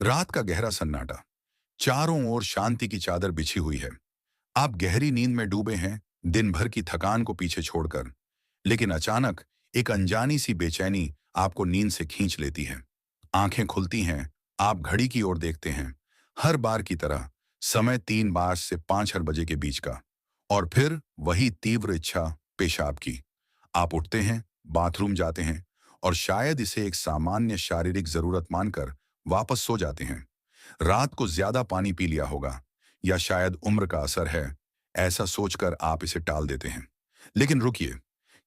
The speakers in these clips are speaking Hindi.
रात का गहरा सन्नाटा, चारों ओर शांति की चादर बिछी हुई है। आप गहरी नींद में डूबे हैं, दिन भर की थकान को पीछे छोड़कर। लेकिन अचानक एक अनजानी सी बेचैनी आपको नींद से खींच लेती है। आंखें खुलती हैं, आप घड़ी की ओर देखते हैं। हर बार की तरह समय 3 से 5 बजे के बीच का। और फिर वही तीव्र इच्छा, पेशाब की। आप उठते हैं, बाथरूम जाते हैं और शायद इसे एक सामान्य शारीरिक जरूरत मानकर वापस सो जाते हैं। रात को ज्यादा पानी पी लिया होगा या शायद उम्र का असर है, ऐसा सोचकर आप इसे टाल देते हैं। लेकिन रुकिए,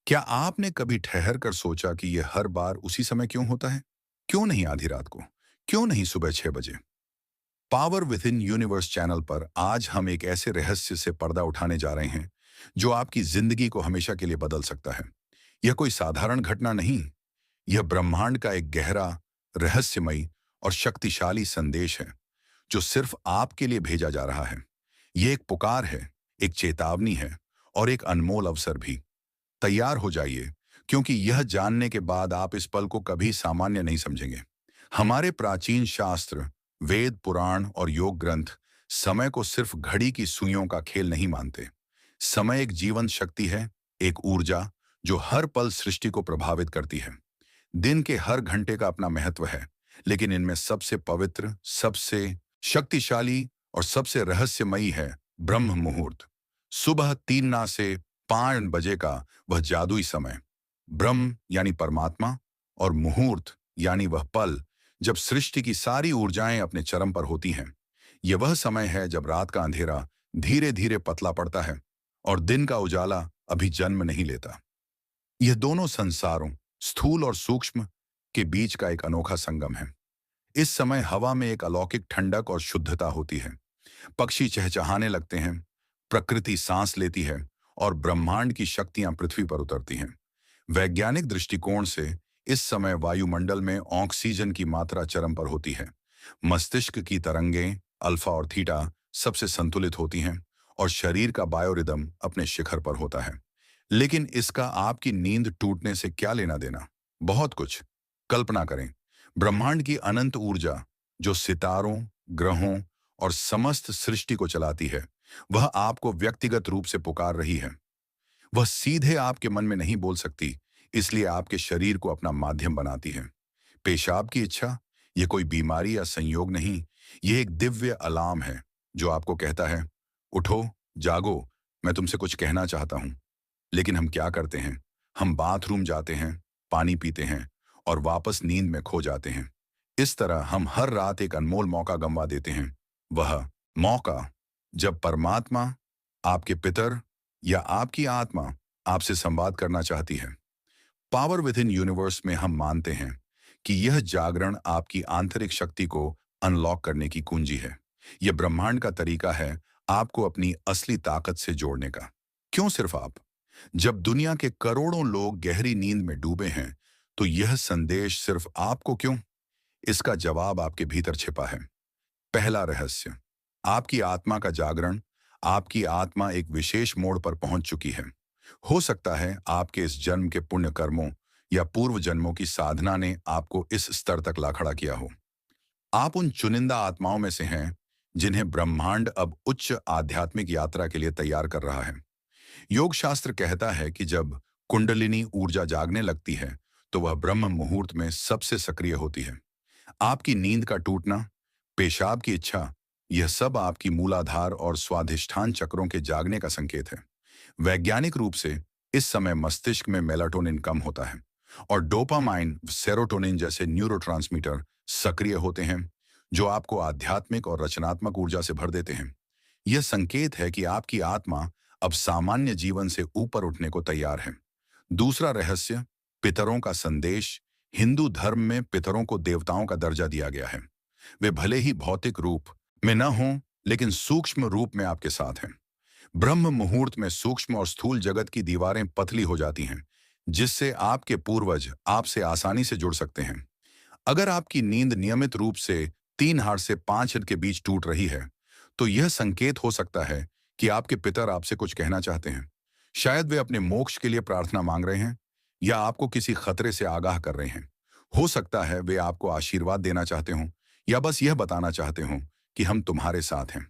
क्या आपने कभी ठहर कर सोचा कि यह हर बार उसी समय क्यों होता है? क्यों नहीं आधी रात को? क्यों नहीं सुबह 6 बजे? Power with in universe channel पर आज हम एक ऐसे रहस्य से पर्दा उठाने जा रहे हैं जो आपकी जिंदगी को हमेशा के लिए बदल सकता है। यह कोई साधारण घटना नहीं, यह ब्रह्मांड का एक गहरा, रहस्यमयी और शक्तिशाली संदेश है जो सिर्फ आपके लिए भेजा जा रहा है। यह एक पुकार है, एक चेतावनी है और एक अनमोल अवसर भी। तैयार हो जाइए, क्योंकि यह जानने के बाद आप इस पल को कभी सामान्य नहीं समझेंगे। हमारे प्राचीन शास्त्र, वेद, पुराण और योग ग्रंथ समय को सिर्फ घड़ी की सुइयों का खेल नहीं मानते। समय एक जीवन शक्ति है, एक ऊर्जा जो हर पल सृष्टि को प्रभावित करती है। दिन के हर घंटे का अपना महत्व है, लेकिन इनमें सबसे पवित्र, सबसे शक्तिशाली और सबसे रहस्यमयी है ब्रह्म मुहूर्त। सुबह 3 से 5 बजे का वह जादुई समय। ब्रह्म यानी परमात्मा और मुहूर्त यानी वह पल जब सृष्टि की सारी ऊर्जाएं अपने चरम पर होती हैं। यह वह समय है जब रात का अंधेरा धीरे धीरे पतला पड़ता है और दिन का उजाला अभी जन्म नहीं लेता। यह दोनों संसारों, स्थूल और सूक्ष्म, के बीच का एक अनोखा संगम है। इस समय हवा में एक अलौकिक ठंडक और शुद्धता होती है। पक्षी चहचहाने लगते हैं, प्रकृति सांस लेती है और ब्रह्मांड की शक्तियां पृथ्वी पर उतरती हैं। वैज्ञानिक दृष्टिकोण से इस समय वायुमंडल में ऑक्सीजन की मात्रा चरम पर होती है। मस्तिष्क की तरंगें, अल्फा और थीटा, सबसे संतुलित होती हैं और शरीर का बायोरिदम अपने शिखर पर होता है। लेकिन इसका आपकी नींद टूटने से क्या लेना देना? बहुत कुछ। कल्पना करें, ब्रह्मांड की अनंत ऊर्जा जो सितारों, ग्रहों और समस्त सृष्टि को चलाती है, वह आपको व्यक्तिगत रूप से पुकार रही है। वह सीधे आपके मन में नहीं बोल सकती, इसलिए आपके शरीर को अपना माध्यम बनाती है। पेशाब की इच्छा, यह कोई बीमारी या संयोग नहीं, यह एक दिव्य अलार्म है जो आपको कहता है, उठो, जागो, मैं तुमसे कुछ कहना चाहता हूं। लेकिन हम क्या करते हैं? हम बाथरूम जाते हैं, पानी पीते हैं और वापस नींद में खो जाते हैं। इस तरह हम हर रात एक अनमोल मौका गंवा देते हैं। वह मौका जब परमात्मा, आपके पितर या आपकी आत्मा आपसे संवाद करना चाहती है। पावर विद इन यूनिवर्स में हम मानते हैं कि यह जागरण आपकी आंतरिक शक्ति को अनलॉक करने की कुंजी है। यह ब्रह्मांड का तरीका है आपको अपनी असली ताकत से जोड़ने का। क्यों सिर्फ आप? जब दुनिया के करोड़ों लोग गहरी नींद में डूबे हैं, तो यह संदेश सिर्फ आपको क्यों? इसका जवाब आपके भीतर छिपा है। पहला रहस्य, आपकी आत्मा का जागरण। आपकी आत्मा एक विशेष मोड़ पर पहुंच चुकी है। हो सकता है आपके इस जन्म के पुण्य कर्मों या पूर्व जन्मों की साधना ने आपको इस स्तर तक ला खड़ा किया हो। आप उन चुनिंदा आत्माओं में से हैं जिन्हें ब्रह्मांड अब उच्च आध्यात्मिक यात्रा के लिए तैयार कर रहा है। योग शास्त्र कहता है कि जब कुंडलिनी ऊर्जा जागने लगती है, तो वह ब्रह्म मुहूर्त में सबसे सक्रिय होती है। आपकी नींद का टूटना, पेशाब की इच्छा, यह सब आपकी मूलाधार और स्वाधिष्ठान चक्रों के जागने का संकेत है। वैज्ञानिक रूप से इस समय मस्तिष्क में मेलाटोनिन कम होता है और डोपामाइन, सेरोटोनिन जैसे न्यूरोट्रांसमीटर सक्रिय होते हैं, जो आपको आध्यात्मिक और रचनात्मक ऊर्जा से भर देते हैं। यह संकेत है कि आपकी आत्मा अब सामान्य जीवन से ऊपर उठने को तैयार है। दूसरा रहस्य, पितरों का संदेश। हिंदू धर्म में पितरों को देवताओं का दर्जा दिया गया है। वे भले ही भौतिक रूप में न हों, लेकिन सूक्ष्म रूप में आपके साथ हैं। ब्रह्म मुहूर्त में सूक्ष्म और स्थूल जगत की दीवारें पतली हो जाती हैं, जिससे आपके पूर्वज आपसे आसानी से जुड़ सकते हैं। अगर आपकी नींद नियमित रूप से 3 से 5 के बीच टूट रही है, तो यह संकेत हो सकता है कि आपके पितर आपसे कुछ कहना चाहते हैं। शायद वे अपने मोक्ष के लिए प्रार्थना मांग रहे हैं या आपको किसी खतरे से आगाह कर रहे हैं। हो सकता है वे आपको आशीर्वाद देना चाहते हों या बस यह बताना चाहते हो कि हम तुम्हारे साथ हैं।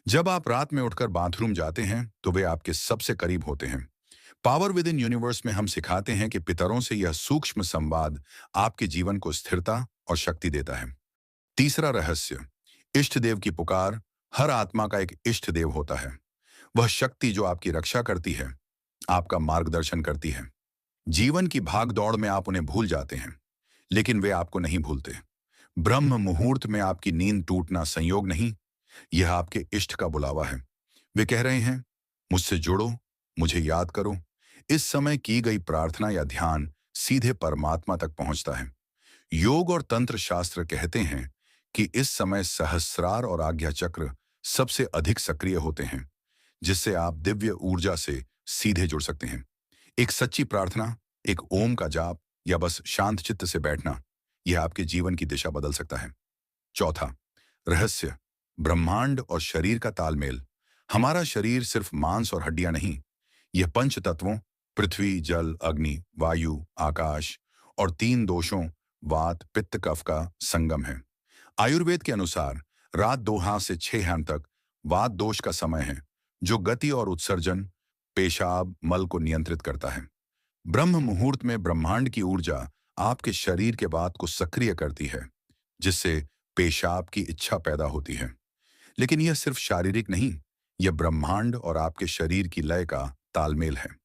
जब आप रात में उठकर बाथरूम जाते हैं तो वे आपके सबसे करीब होते हैं। पावर विद इन यूनिवर्स में हम सिखाते हैं कि पितरों से यह सूक्ष्म संवाद आपके जीवन को स्थिरता और शक्ति देता है। तीसरा रहस्य, इष्ट देव की पुकार। हर आत्मा का एक इष्ट देव होता है। वह शक्ति जो आपकी रक्षा करती है, आपका मार्गदर्शन करती है। जीवन की भाग दौड़ में आप उन्हें भूल जाते हैं, लेकिन वे आपको नहीं भूलते। ब्रह्म मुहूर्त में आपकी नींद टूटना संयोग नहीं, यह आपके इष्ट का बुलावा है। वे कह रहे हैं, मुझसे जुड़ो, मुझे याद करो। इस समय की गई प्रार्थना या ध्यान सीधे परमात्मा तक पहुंचता है। योग और तंत्र शास्त्र कहते हैं कि इस समय सहस्रार और आज्ञा चक्र सबसे अधिक सक्रिय होते हैं, जिससे आप दिव्य ऊर्जा से सीधे जुड़ सकते हैं। एक सच्ची प्रार्थना, एक ओम का जाप या बस शांत चित्त से बैठना, यह आपके जीवन की दिशा बदल सकता है। चौथा रहस्य, ब्रह्मांड और शरीर का तालमेल। हमारा शरीर सिर्फ मांस और हड्डियां नहीं, यह पंच तत्वों पृथ्वी, जल, अग्नि, वायु, आकाश और तीन दोषों वात, पित्त, कफ का संगम है। आयुर्वेद के अनुसार रात 2 हाथ से 6 हाथ तक वात दोष का समय है, जो गति और उत्सर्जन, पेशाब, मल को नियंत्रित करता है। ब्रह्म मुहूर्त में ब्रह्मांड की ऊर्जा आपके शरीर के वात को सक्रिय करती है, जिससे पेशाब की इच्छा पैदा होती है। लेकिन यह सिर्फ शारीरिक नहीं, यह ब्रह्मांड और आपके शरीर की लय का तालमेल है।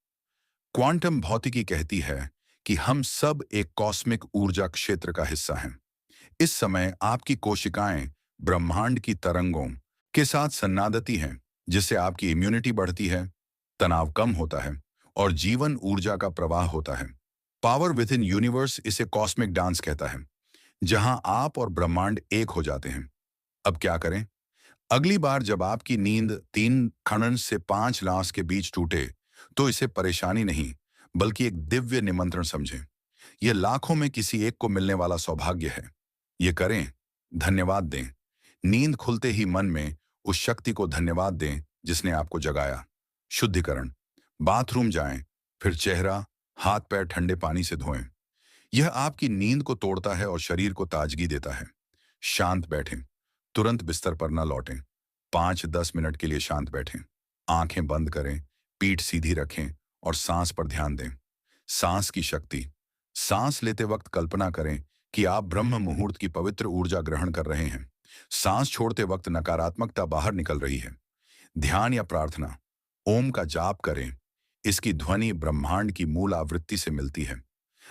क्वांटम भौतिकी कहती है कि हम सब एक कॉस्मिक ऊर्जा क्षेत्र का हिस्सा हैं। इस समय आपकी कोशिकाएं ब्रह्मांड की तरंगों के साथ संनादती हैं, जिससे आपकी इम्यूनिटी बढ़ती है, तनाव कम होता है और जीवन ऊर्जा का प्रवाह होता है। पावर विद इन यूनिवर्स इसे कॉस्मिक डांस कहता है, जहां आप और ब्रह्मांड एक हो जाते हैं। अब क्या करें? अगली बार जब आपकी नींद 3 खनन से 5 लाश के बीच टूटे, तो इसे परेशानी नहीं, बल्कि एक दिव्य निमंत्रण समझें। यह लाखों में किसी एक को मिलने वाला सौभाग्य है। ये करें, धन्यवाद दें। नींद खुलते ही मन में उस शक्ति को धन्यवाद दें जिसने आपको जगाया। शुद्धिकरण, बाथरूम जाएं, फिर चेहरा, हाथ पैर ठंडे पानी से धोएं। यह आपकी नींद को तोड़ता है और शरीर को ताजगी देता है। शांत बैठें, तुरंत बिस्तर पर न लौटें। 5-10 मिनट के लिए शांत बैठें। आंखें बंद करें, पीठ सीधी रखें और सांस पर ध्यान दें। सांस की शक्ति। सांस लेते वक्त कल्पना करें कि आप ब्रह्म मुहूर्त की पवित्र ऊर्जा ग्रहण कर रहे हैं। सांस छोड़ते वक्त नकारात्मकता बाहर निकल रही है। ध्यान या प्रार्थना, ओम का जाप करें। इसकी ध्वनि ब्रह्मांड की मूल आवृत्ति से मिलती है।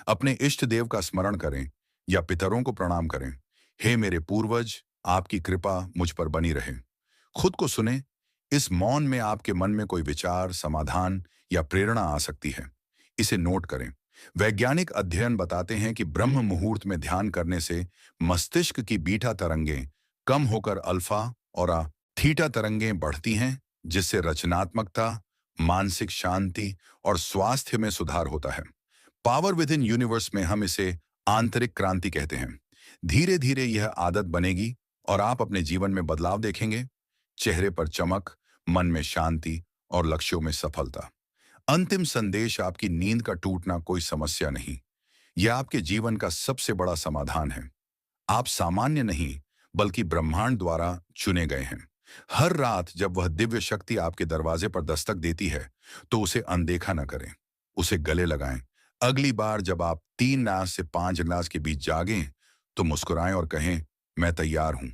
अपने इष्ट देव का स्मरण करें या पितरों को प्रणाम करें। हे मेरे पूर्वज, आपकी कृपा मुझ पर बनी रहे। खुद को सुने। इस मौन में आपके मन में कोई विचार, समाधान या प्रेरणा आ सकती है। इसे नोट करें। वैज्ञानिक अध्ययन बताते हैं कि ब्रह्म मुहूर्त में ध्यान करने से मस्तिष्क की बीटा तरंगें कम होकर अल्फा और थीटा तरंगें बढ़ती हैं, जिससे रचनात्मकता, मानसिक शांति और स्वास्थ्य में सुधार होता है। पावर विद इन यूनिवर्स में हम इसे आंतरिक क्रांति कहते हैं। धीरे धीरे यह आदत बनेगी और आप अपने जीवन में बदलाव देखेंगे। चेहरे पर चमक, मन में शांति और लक्ष्यों में सफलता। अंतिम संदेश, आपकी नींद का टूटना कोई समस्या नहीं, यह आपके जीवन का सबसे बड़ा समाधान है। आप सामान्य नहीं, बल्कि ब्रह्मांड द्वारा चुने गए हैं। हर रात जब वह दिव्य शक्ति आपके दरवाजे पर दस्तक देती है, तो उसे अनदेखा न करें, उसे गले लगाएं। अगली बार जब आप 3 नाज से 5 ग्लास के बीच जागें, तो मुस्कुराएं और कहें, मैं तैयार हूं।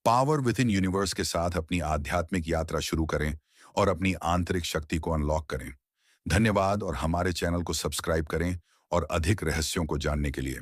पावर विद इन यूनिवर्स के साथ अपनी आध्यात्मिक यात्रा शुरू करें और अपनी आंतरिक शक्ति को अनलॉक करें। धन्यवाद और हमारे चैनल को सब्सक्राइब करें और अधिक रहस्यों को जानने के लिए।